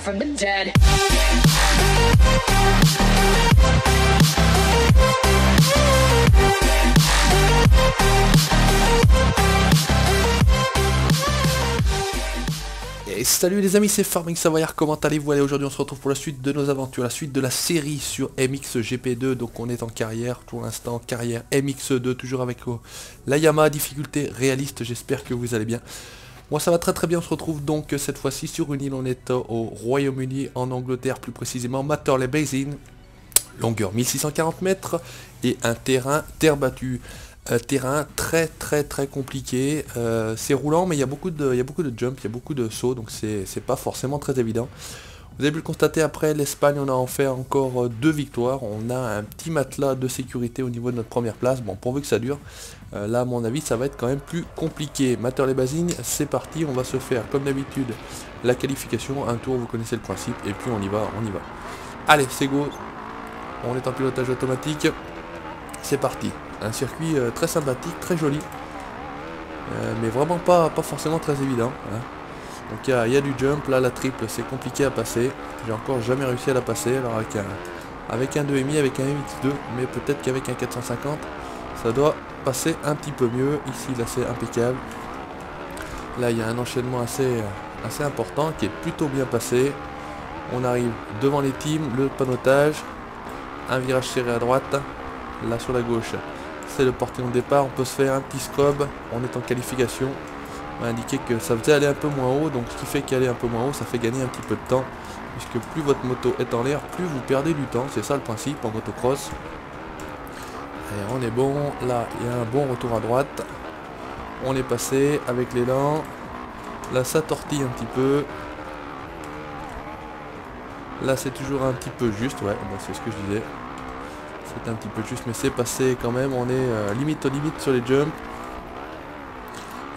from the dead. Et salut les amis, c'est Farming Savoyard, comment allez-vous? Allez, aujourd'hui on se retrouve pour la suite de nos aventures, la suite de la série sur MXGP2. Donc on est en carrière, pour l'instant carrière MX2, toujours avec la Yamaha, difficulté réaliste. J'espère que vous allez bien. Moi ça va très bien. On se retrouve donc cette fois-ci sur une île. On est au Royaume-Uni, en Angleterre plus précisément, Matterley Basin, longueur 1640 mètres et un terrain terre battue. Terrain très compliqué, c'est roulant mais il y a beaucoup de jump, il y a beaucoup de sauts, donc c'est pas forcément très évident. Vous avez pu le constater, après l'Espagne on a en fait encore 2 victoires, on a un petit matelas de sécurité au niveau de notre première place, bon pourvu que ça dure. Là à mon avis ça va être quand même plus compliqué. Matterley Basin, c'est parti, on va se faire comme d'habitude la qualification, un tour, vous connaissez le principe, et puis on y va. Allez c'est go, on est en pilotage automatique, c'est parti. Un circuit très sympathique, très joli, mais vraiment pas forcément très évident, hein. Donc il y a du jump, là la triple c'est compliqué à passer, j'ai encore jamais réussi à la passer, alors avec un 2,5, avec un MX2, mais peut-être qu'avec un 450 ça doit passer un petit peu mieux. Ici là c'est impeccable, là il y a un enchaînement assez important qui est plutôt bien passé. On arrive devant les teams, le panotage, un virage serré à droite, là sur la gauche c'est le portillon de départ, on peut se faire un petit scrub, on est en qualification. On m'a indiqué que ça faisait aller un peu moins haut, donc ce qui fait qu'aller un peu moins haut, ça fait gagner un petit peu de temps, puisque plus votre moto est en l'air, plus vous perdez du temps, c'est ça le principe en motocross. Et on est bon, là il y a un bon retour à droite, on est passé avec l'élan, là ça tortille un petit peu, là c'est toujours un petit peu juste, ouais, bah, c'est ce que je disais. C'est un petit peu juste mais c'est passé quand même, on est limite sur les jumps.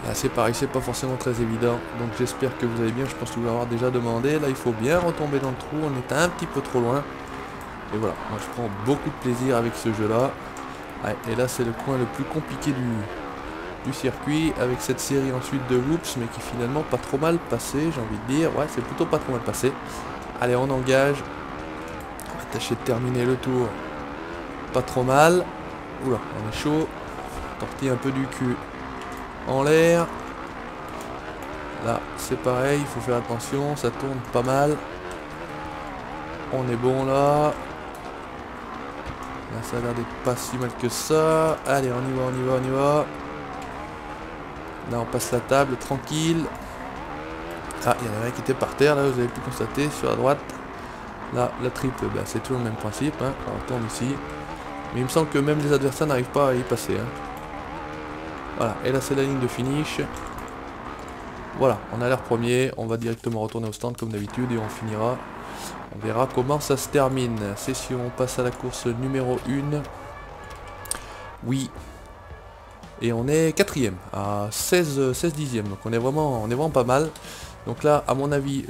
Là c'est pareil, c'est pas forcément très évident, donc j'espère que vous allez bien. Je pense que vous l'avez déjà demandé, là il faut bien retomber dans le trou, on est un petit peu trop loin. Et voilà, moi je prends beaucoup de plaisir avec ce jeu là. Ouais, et là c'est le coin le plus compliqué du circuit, avec cette série ensuite de loops, mais qui finalement pas trop mal passé, j'ai envie de dire. Ouais, c'est plutôt pas trop mal passé. Allez, on engage, on va tâcher de terminer le tour pas trop mal. Oula, on est chaud. Tortille un peu du cul en l'air. Là, c'est pareil, il faut faire attention, ça tourne pas mal. On est bon là. Là, ça a l'air d'être pas si mal que ça. Allez, on y va. Là, on passe la table, tranquille. Ah, il y en a un qui était par terre, là, vous avez pu constater, sur la droite. Là, la triple, bah, c'est toujours le même principe, hein. On retourne ici. Mais il me semble que même les adversaires n'arrivent pas à y passer, hein. Voilà, et là c'est la ligne de finish. Voilà, on a l'air premier, on va directement retourner au stand comme d'habitude et on finira. On verra comment ça se termine. Session, on passe à la course numéro 1. Oui. Et on est 4ème, à 16 dixièmes, donc on est vraiment pas mal. Donc là, à mon avis,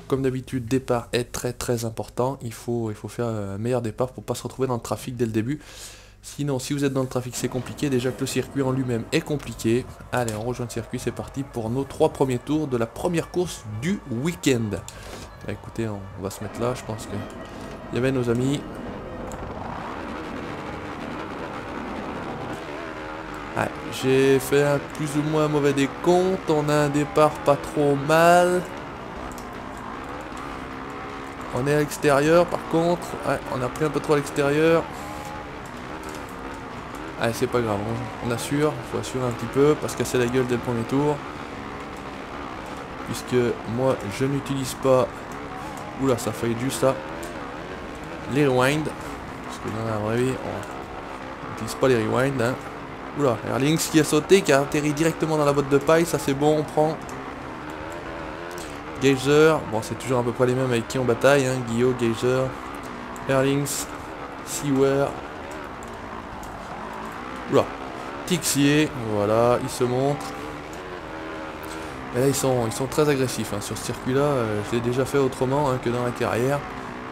comme d'habitude, départ est très important. Il faut faire un meilleur départ pour pas se retrouver dans le trafic dès le début. Sinon, si vous êtes dans le trafic, c'est compliqué. Déjà que le circuit en lui-même est compliqué. Allez, on rejoint le circuit, c'est parti pour nos 3 premiers tours de la première course du week-end. Bah, écoutez, on va se mettre là, je pense qu'il y avait nos amis. Ouais, j'ai fait un plus ou moins mauvais décompte, on a un départ pas trop mal. On est à l'extérieur par contre, ouais, on a pris un peu trop à l'extérieur. Allez, c'est pas grave, on assure, il faut assurer un petit peu, pas se casser la gueule dès le premier tour. Puisque moi je n'utilise pas, oula ça a failli juste ça, les rewind. Parce que dans la vraie vie, on n'utilise pas les rewind, hein. Oula, Erlings qui a sauté, qui a atterri directement dans la botte de paille, ça c'est bon, on prend. Geyser, bon c'est toujours à peu près les mêmes avec qui on bataille, hein. Guillaume, Geyser, Erlings, Seawer. Oula, Tixier, voilà, il se montre. Et là ils sont très agressifs, hein. Sur ce circuit là, je l'ai déjà fait autrement, hein, que dans la carrière.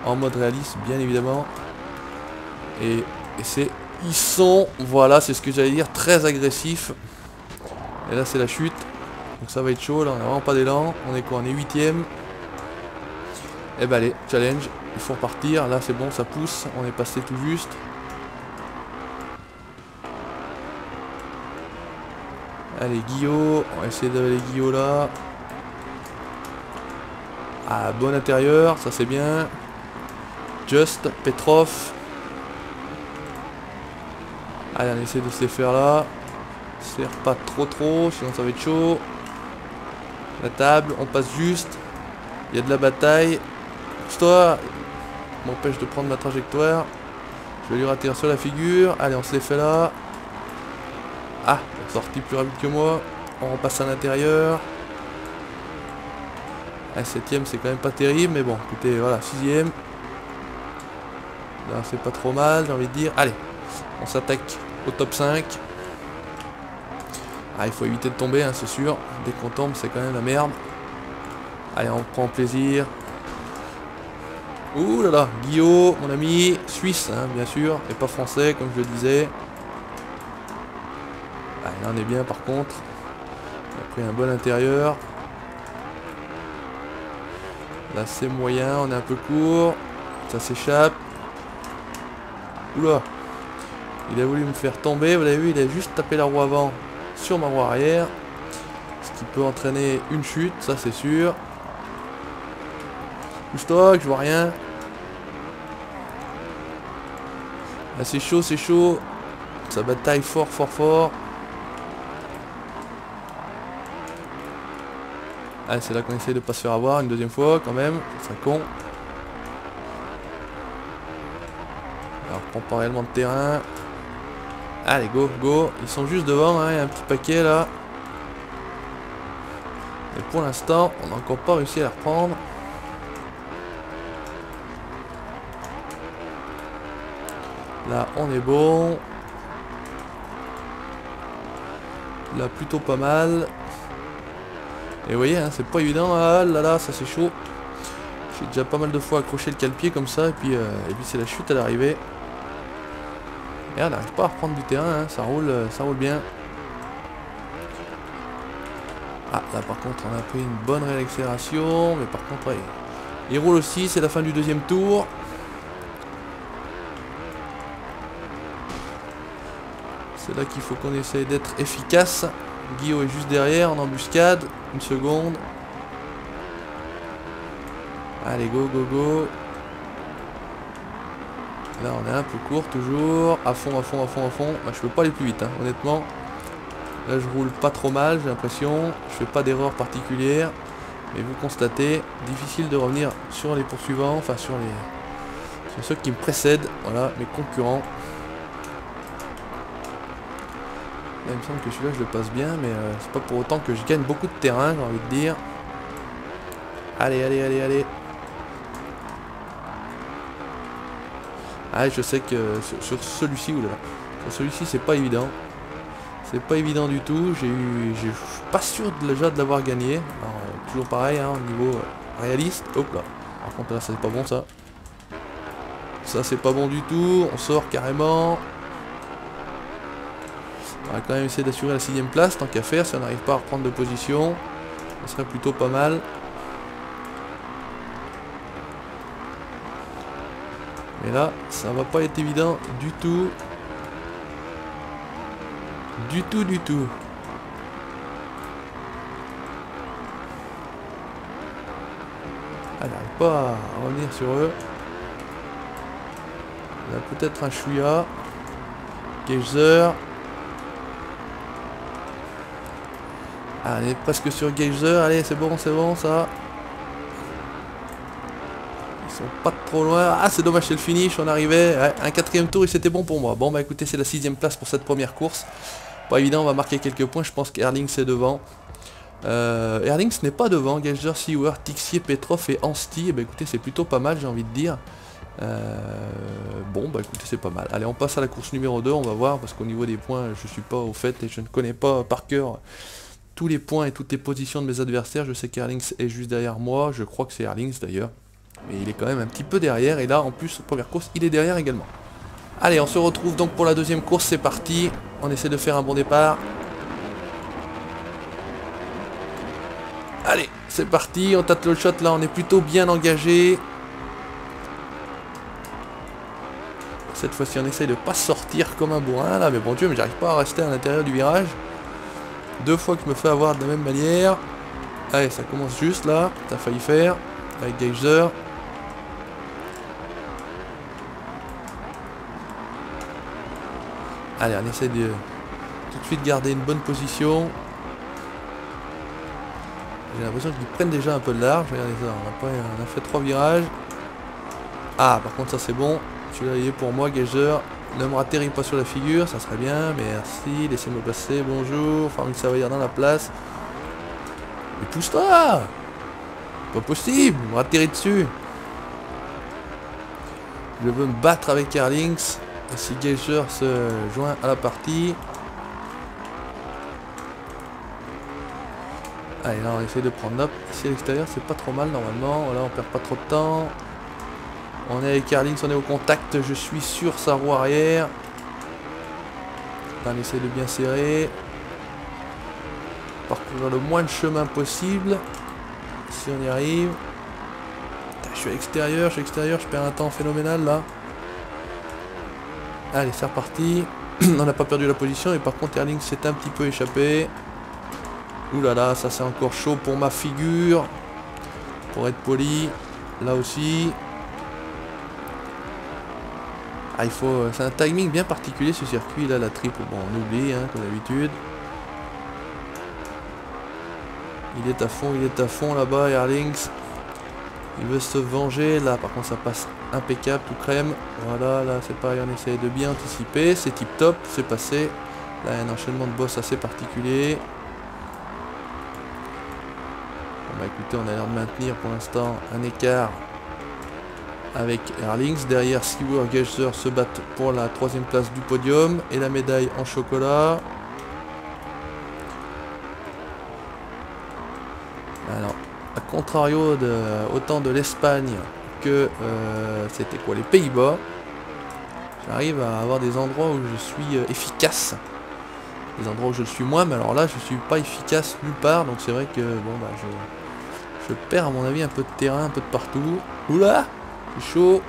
En mode réaliste bien évidemment. Et ils sont, voilà, c'est ce que j'allais dire, très agressifs. Et là c'est la chute. Donc ça va être chaud, là on n'a vraiment pas d'élan. On est quoi? On est 8ème. Et bah allez, challenge, il faut repartir. Là c'est bon, ça pousse, on est passé tout juste. Allez Guillaume, on va essayer d'aller Guillaume là. Ah, bon intérieur, ça c'est bien. Just, Petrov. Allez, on essaie de se les faire là. Serre pas trop, sinon ça va être chaud. La table, on passe juste. Il y a de la bataille. Toi, m'empêche de prendre ma trajectoire. Je vais lui rater sur la figure. Allez, on se les fait là. Ah, il est sorti plus rapide que moi. On repasse à l'intérieur. La 7ème, c'est quand même pas terrible, mais bon, écoutez, voilà, 6ème. Là, c'est pas trop mal, j'ai envie de dire. Allez, on s'attaque au top 5. Ah, il faut éviter de tomber, hein, c'est sûr. Dès qu'on tombe, c'est quand même la merde. Allez, on prend plaisir. Ouh là là, Guillaume, mon ami, suisse, hein, bien sûr, et pas français, comme je le disais. Allez, là, on est bien, par contre. On a pris un bon intérieur. Là, c'est moyen, on est un peu court. Ça s'échappe. Oula. Il a voulu me faire tomber, vous l'avez vu, il a juste tapé la roue avant sur ma roue arrière. Ce qui peut entraîner une chute, ça c'est sûr. Pousse-toi, que je vois rien. Là c'est chaud, c'est chaud. Ça bataille fort, fort, fort. Ah, c'est là qu'on essaye de pas se faire avoir une deuxième fois quand même. C'est con. Alors on prend pas réellement de terrain. Allez, go, go. Ils sont juste devant, hein, il y a un petit paquet là. Et pour l'instant, on n'a encore pas réussi à la reprendre. Là, on est bon. Là, plutôt pas mal. Et vous voyez, hein, c'est pas évident. Ah là là, ça c'est chaud. J'ai déjà pas mal de fois accroché le cale-pied comme ça. Et puis c'est la chute à l'arrivée. Et on n'arrive pas à reprendre du terrain, hein, ça roule bien. Ah, là par contre, on a pris une bonne réaccélération. Mais par contre, ouais, il roule aussi, c'est la fin du deuxième tour. C'est là qu'il faut qu'on essaye d'être efficace. Guillaume est juste derrière, en embuscade. Une seconde. Allez, go, go, go. Là, on est un peu court, toujours. À fond, à fond, à fond, à fond. Bah, je peux pas aller plus vite, hein, honnêtement. Là, je roule pas trop mal, j'ai l'impression. Je fais pas d'erreur particulière. Mais vous constatez, difficile de revenir sur les poursuivants. Enfin, sur ceux qui me précèdent. Voilà, mes concurrents. Là, il me semble que celui-là, je le passe bien. Mais c'est pas pour autant que je gagne beaucoup de terrain, j'ai envie de dire. Allez, allez, allez, allez. Ah, je sais que sur celui-ci, oulala, sur celui-ci c'est pas évident. C'est pas évident du tout. Je suis pas sûr déjà de l'avoir gagné. Alors, toujours pareil, hein, au niveau réaliste. Hop là. Par contre là c'est pas bon ça. Ça c'est pas bon du tout. On sort carrément. On va quand même essayer d'assurer la 6ème place tant qu'à faire. Si on n'arrive pas à reprendre de position, ça serait plutôt pas mal. Mais là, ça va pas être évident du tout. Du tout, du tout. Elle n'arrive pas à revenir sur eux. Il y a peut-être un chouïa. Geyser. Ah, on est presque sur Geyser. Allez, c'est bon ça. Ils sont pas trop loin. Ah, c'est dommage, c'est le finish. On arrivait. Ouais, un 4ème tour et c'était bon pour moi. Bon, bah écoutez, c'est la 6ème place pour cette première course. Pas évident, on va marquer quelques points. Je pense qu'Erlings est devant. Erlings n'est pas devant. Geyser, Sewer, Tixier, Petrov et Anstey. Eh ben, écoutez, c'est plutôt pas mal, j'ai envie de dire. Bon, bah écoutez, c'est pas mal. Allez, on passe à la course numéro 2. On va voir, parce qu'au niveau des points, je suis pas au fait et je ne connais pas par cœur tous les points et toutes les positions de mes adversaires. Je sais qu'Erlings est juste derrière moi. Je crois que c'est Erlings d'ailleurs. Mais il est quand même un petit peu derrière. Et là, en plus, première course, il est derrière également. Allez, on se retrouve donc pour la deuxième course. C'est parti. On essaie de faire un bon départ. Allez, c'est parti. On tâte le shot. Là, on est plutôt bien engagé. Cette fois-ci on essaye de pas sortir comme un bourrin là, mais bon Dieu, mais j'arrive pas à rester à l'intérieur du virage. 2 fois que je me fais avoir de la même manière. Allez, ça commence juste là, t'as failli faire, avec Geyser. Allez, on essaie de tout de suite garder une bonne position. J'ai l'impression qu'ils prennent déjà un peu de large. Regardez ça, on a fait 3 virages. Ah, par contre ça c'est bon. Celui-là il est pour moi, Geyser. Ne me ratterris pas sur la figure, ça serait bien. Merci, laissez-moi passer, bonjour. Farming Savoyard dans la place. Mais pousse-toi! Pas possible, me ratterrir dessus. Je veux me battre avec Airlings. Et si Geyser se joint à la partie. Allez, là on essaie de prendre up. Ici à l'extérieur c'est pas trop mal normalement. Voilà, on perd pas trop de temps. On est avec Airlings, on est au contact. Je suis sur sa roue arrière. Là on essaie de bien serrer. Parcourir le moins de chemin possible. Si on y arrive. Je suis à l'extérieur, je perds un temps phénoménal là. Allez, c'est reparti. On n'a pas perdu la position et par contre Airlings s'est un petit peu échappé. Ouh là là, ça c'est encore chaud pour ma figure. Pour être poli. Là aussi. Ah, il faut... C'est un timing bien particulier ce circuit là, la triple. Bon, on oublie, hein, comme d'habitude. Il est à fond là-bas, Airlings. Il veut se venger. Là, par contre, ça passe impeccable, tout crème. Voilà, là, c'est pareil, on essaye de bien anticiper. C'est tip top, c'est passé. Là, il y a un enchaînement de boss assez particulier. Bon, bah écoutez, on a l'air de maintenir pour l'instant un écart avec Airlings. Derrière, Seaworth, Geyser se battent pour la 3e place du podium et la médaille en chocolat. Alors, à contrario de autant de l'Espagne que c'était quoi les Pays-Bas, j'arrive à avoir des endroits où je suis efficace, des endroits où je le suis moins, mais alors là je suis pas efficace nulle part, donc c'est vrai que bon bah je perds à mon avis un peu de terrain, un peu de partout. Oula, c'est chaud.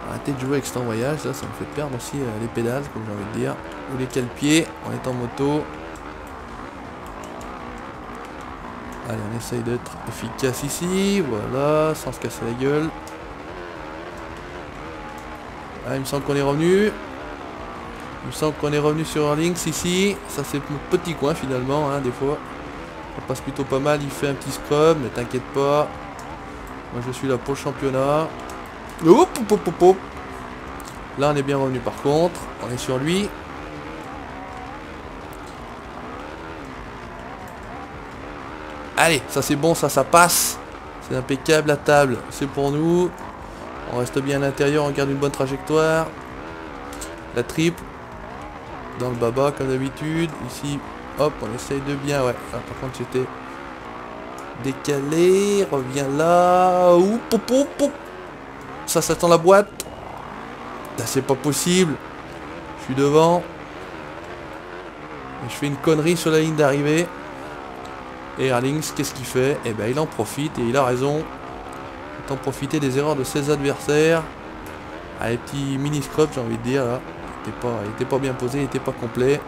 Arrêtez de jouer avec cet voyage, ça me fait perdre aussi les pédales, comme j'ai envie de dire, ou les cale-pieds en étant moto. Allez, on essaye d'être efficace ici, voilà, sans se casser la gueule. Ah, il me semble qu'on est revenu. Il me semble qu'on est revenu sur Airlings ici. Ça c'est mon petit coin finalement, hein, des fois. Ça passe plutôt pas mal, il fait un petit scrum, mais t'inquiète pas. Moi je suis là pour le championnat. Hop, hop, hop, hop, hop. Là on est bien revenu par contre, on est sur lui. Allez, ça c'est bon, ça passe. C'est impeccable, la table, c'est pour nous. On reste bien à l'intérieur, on garde une bonne trajectoire. La triple. Dans le baba comme d'habitude. Ici, hop, on essaye de bien, ouais. Ah, par contre j'étais décalé. Reviens là. Oup, oup, oup, oup. Ça tend la boîte. Là c'est pas possible. Je suis devant. Et je fais une connerie sur la ligne d'arrivée. Et Airlings, qu'est-ce qu'il fait? Eh ben il en profite et il a raison. Autant profiter des erreurs de ses adversaires. Ah, les petits mini scrubs, j'ai envie de dire là. Il était pas bien posé, il était pas complet.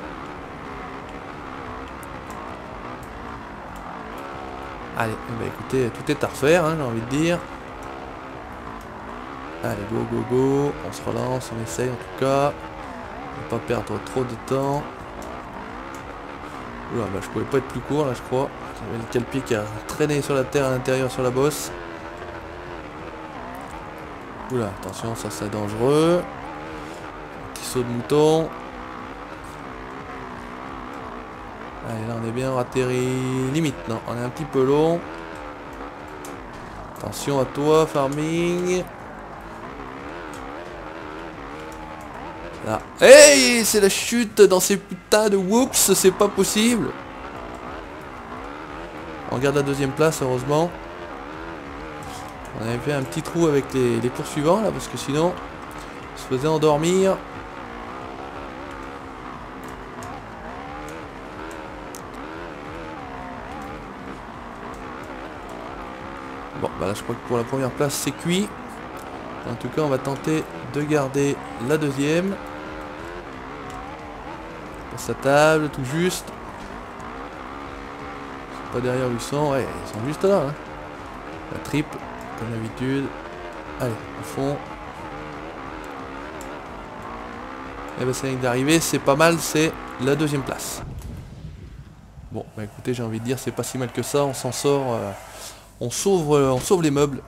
Allez, bah écoutez, tout est à refaire, hein, j'ai envie de dire. Allez, go, go, go. On se relance, on essaye en tout cas. Ne pas perdre trop de temps. Oula, bah je pouvais pas être plus court là, je crois. J'avais le cale-pied qui a traîné sur la terre à l'intérieur sur la bosse. Oula, attention, ça c'est dangereux. Petit saut de mouton. Allez, là on est bien atterri. Limite, non, on est un petit peu long. Attention à toi, Farming. Là. Hey, c'est la chute dans ces putains de whoops, c'est pas possible. On garde la 2e place, heureusement. On avait fait un petit trou avec les poursuivants, là, parce que sinon, on se faisait endormir. Bon, bah là, je crois que pour la première place, c'est cuit. En tout cas, on va tenter de garder la deuxième. Dans sa table, tout juste. Pas derrière où ils sont. Ouais, ils sont juste là. Hein. La triple, comme d'habitude. Allez, au fond. Et ben c'est ligne d'arrivée, c'est pas mal, c'est la deuxième place. Bon, bah écoutez, j'ai envie de dire, c'est pas si mal que ça, on s'en sort. On sauve les meubles.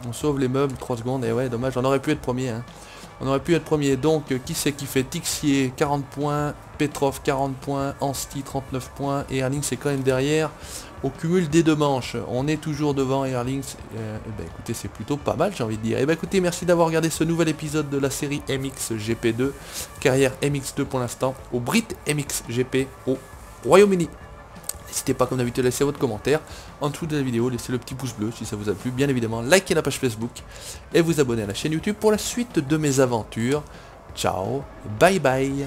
On sauve les meubles, 3 secondes, et ouais, dommage, on aurait pu être premier. Hein. On aurait pu être premier, donc qui c'est qui fait Tixier 40 points, Petrov 40 points, Anstey 39 points, et Erlings c'est quand même derrière. Au cumul des 2 manches, on est toujours devant Erlings. Ben écoutez, c'est plutôt pas mal, j'ai envie de dire. Et ben écoutez, merci d'avoir regardé ce nouvel épisode de la série MX GP2, carrière MX2 pour l'instant, au Brit MX GP au Royaume-Uni. N'hésitez pas comme d'habitude à laisser votre commentaire en dessous de la vidéo, laissez le petit pouce bleu si ça vous a plu, bien évidemment, likez la page Facebook et vous abonnez à la chaîne YouTube pour la suite de mes aventures. Ciao, bye bye.